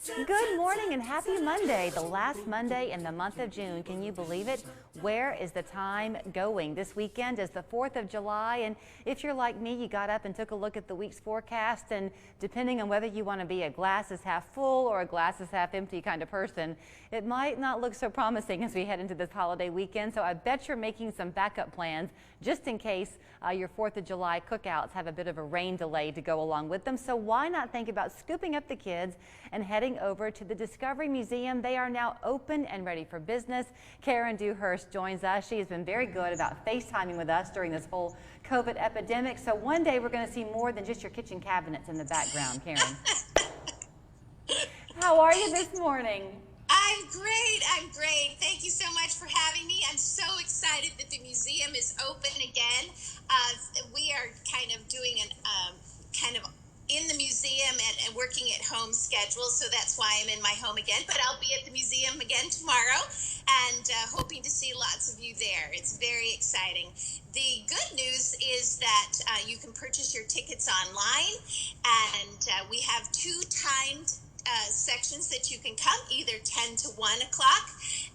Good morning and happy Monday, the last Monday in the month of June. Can you believe it? Where is the time going? This weekend is the 4th of July, and if you're like me, you got up and took a look at the week's forecast, and depending on whether you want to be a glass is half full or a glass is half empty kind of person, it might not look so promising as we head into this holiday weekend. So I bet you're making some backup plans just in case your 4th of July cookouts have a bit of a rain delay to go along with them. So why not think about scooping up the kids and heading over to the Discovery Museum? They are now open and ready for business. Karen Dewhurst joins us. She has been very good about FaceTiming with us during this whole COVID epidemic. So one day we're going to see more than just your kitchen cabinets in the background, Karen. How are you this morning? I'm great. I'm great. Thank you so much for having me. I'm so excited that the museum is open again. We are kind of doing an kind of in the museum and working at home schedule, so that's why I'm in my home again. But I'll be at the museum again tomorrow, and hoping to see lots of you there. It's very exciting. The good news is that you can purchase your tickets online, and we have two timed sections that you can come, either 10 to 1 o'clock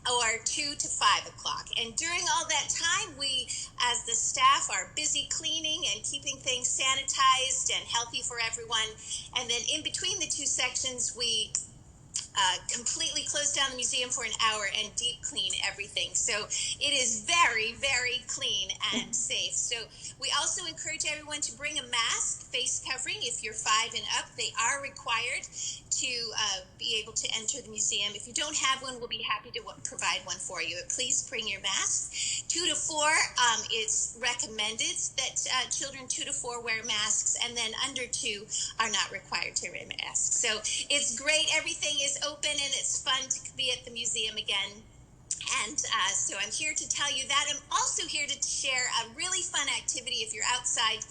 or 2 to 5 o'clock. And during all that time, we, as the staff, are busy cleaning and keeping things sanitized and healthy for everyone. And then in between the two sections, we completely close down the museum for an hour and deep clean everything. So it is very, very clean and safe. So we also encourage everyone to bring a mask, face covering. If you're 5 and up, they are required to be able to enter the museum. If you don't have one, we'll be happy to provide one for you. But please bring your mask. 2 to 4, it's recommended that children 2 to 4 wear masks, and then under 2 are not required to wear masks. So it's great. Everything is open, and it's fun to be at the museum again. And so I'm here to tell you that. I'm also here to share a really fun activity if you're outside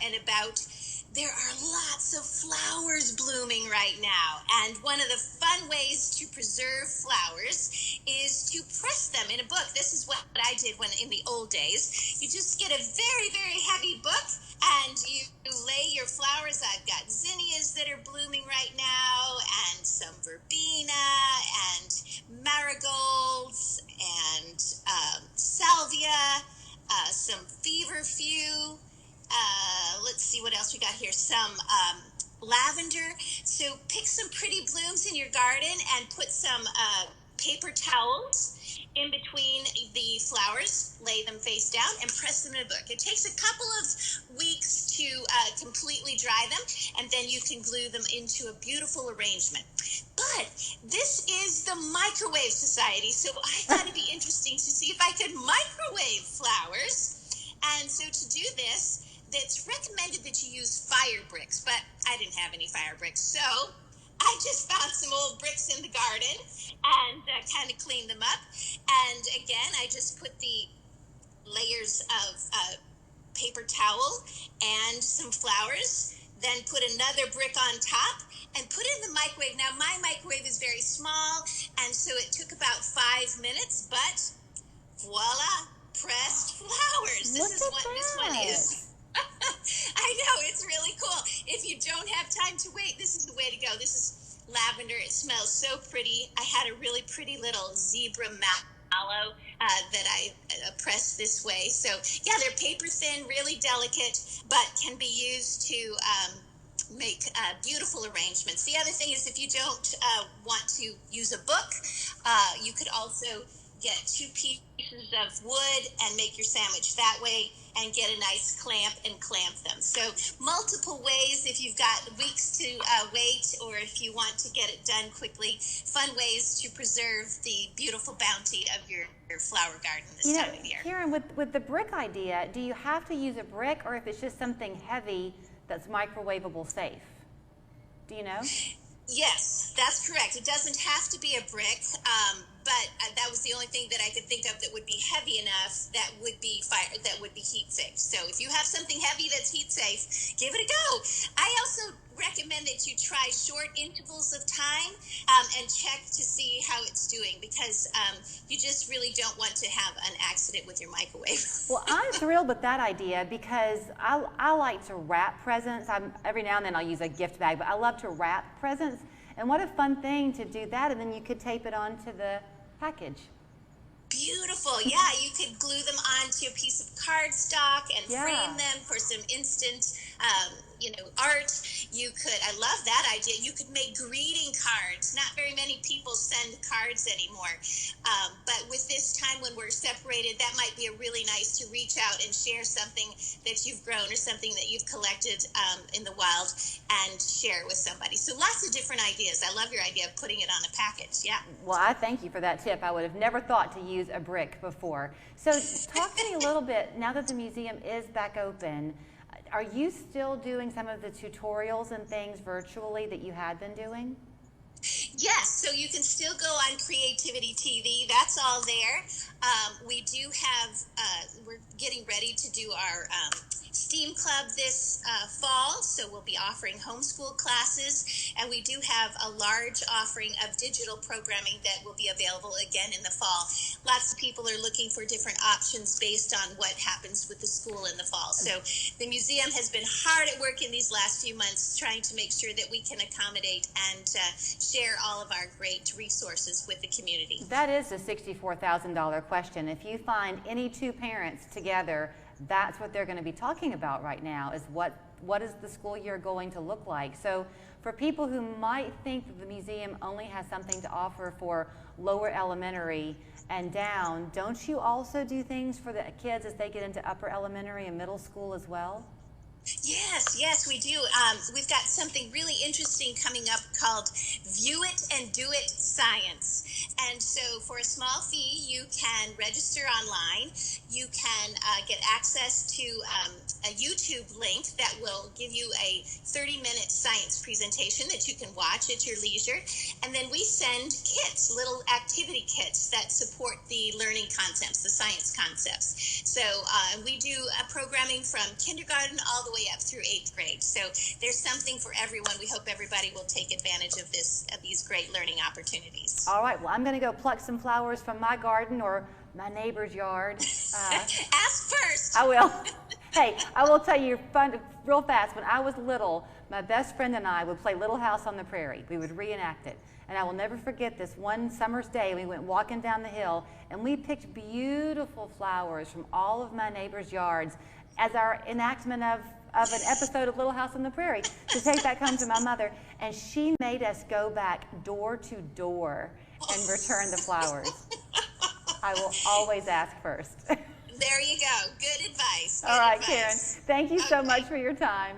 and about. There are lots of flowers blooming right now, and one of the fun ways to preserve flowers is to press them in a book. This is what I did when in the old days. You just get a very, very heavy book, and you lay your flowers. I've got zinnias that are blooming right now, and some verbena, and marigolds, and salvia, some feverfew. Let's see what else we got here. Some lavender. So pick some pretty blooms in your garden and put some paper towels in between the flowers, lay them face down, and press them in a book. It takes a couple of weeks to completely dry them, and then you can glue them into a beautiful arrangement. But this is the Microwave Society, so I thought it'd be interesting to see if I could microwave flowers. And so to do this, it's recommended that you use fire bricks, but I didn't have any fire bricks, so I just found some old bricks in the garden and kind of cleaned them up. And again, I just put the layers of paper towel and some flowers, then put another brick on top and put it in the microwave. Now, my microwave is very small, and so it took about 5 minutes, but voila, pressed flowers. This one is. I know, it's really cool. If you don't have time to wait, this is the way to go. This is lavender. It smells so pretty. I had a really pretty little zebra mallow that I pressed this way. So yeah, they're paper thin, really delicate, but can be used to make beautiful arrangements. The other thing is, if you don't want to use a book, you could also get 2 pieces of wood and make your sandwich that way, and get a nice clamp and clamp them. So multiple ways if you've got weeks to wait, or if you want to get it done quickly. Fun ways to preserve the beautiful bounty of your flower garden this time of year. Karen, with the brick idea, do you have to use a brick, or if it's just something heavy that's microwavable safe? Do you know? Yes, that's correct. It doesn't have to be a brick, but that was the only thing that I could think of that would be heavy enough that would be heat safe. So if you have something heavy that's heat safe, give it a go. I also recommend that you try short intervals of time and check to see how it's doing, because you just really don't want to have an accident with your microwave. Well, I'm thrilled with that idea, because I like to wrap presents. Every now and then I'll use a gift bag, but I love to wrap presents. And what a fun thing to do that, and then you could tape it onto the package. Beautiful. Yeah, you could glue them onto a piece of cardstock and Yeah. frame them for some instant, art. You could, I love that idea. You could make greeting cards. Not very many people send cards anymore. But with this time when we're separated, that might be a really nice to reach out and share something that you've grown or something that you've collected in the wild and share it with somebody. So lots of different ideas. I love your idea of putting it on a package. Yeah. Well, I thank you for that tip. I would have never thought to use a brick before. So talk to me a little bit, now that the museum is back open, are you still doing some of the tutorials and things virtually that you had been doing? Yes, so you can still go on Creativity TV. That's all there. We do have, we're getting ready to do our STEAM Club this fall, so we'll be offering homeschool classes, and we do have a large offering of digital programming that will be available again in the fall. Lots of people are looking for different options based on what happens with the school in the fall. So the museum has been hard at work in these last few months trying to make sure that we can accommodate and share all of our great resources with the community. That is the $64,000 question. If you find any two parents together, that's what they're going to be talking about right now, is what is the school year going to look like. So for people who might think that the museum only has something to offer for lower elementary and down, don't you also do things for the kids as they get into upper elementary and middle school as well? Yes, we do. We've got something really interesting coming up called View It and Do It Science. And so for a small fee, you can register online. You can get access to a YouTube link that will give you a 30-minute science presentation that you can watch at your leisure. And then we send kits, little activity kits that support the learning concepts, the science concepts. So we do programming from kindergarten all the way up through 8th grade. So there's something for everyone. We hope everybody will take advantage of these great learning opportunities. All right, well, I'm going to go pluck some flowers from my garden or my neighbor's yard. Ask first. I will. Hey, I will tell you real fast, when I was little, my best friend and I would play Little House on the Prairie. We would reenact it. And I will never forget this one summer's day. We went walking down the hill and we picked beautiful flowers from all of my neighbors' yards as our enactment of an episode of Little House on the Prairie, to take back home to my mother. And she made us go back door to door and return the flowers. I will always ask first. There you go. Good advice. All right, advice. Karen, thank you so much for your time.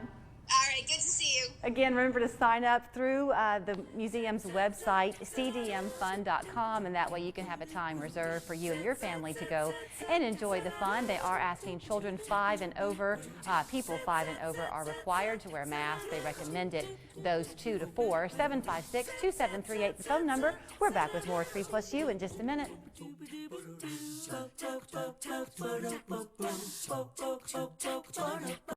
All right, good to see you. Again, remember to sign up through the museum's website, cdmfun.com, and that way you can have a time reserved for you and your family to go and enjoy the fun. They are asking children 5 and over, people 5 and over are required to wear masks. They recommend it, those 2 to 4. 756-2738, the phone number. We're back with more 3+U in just a minute.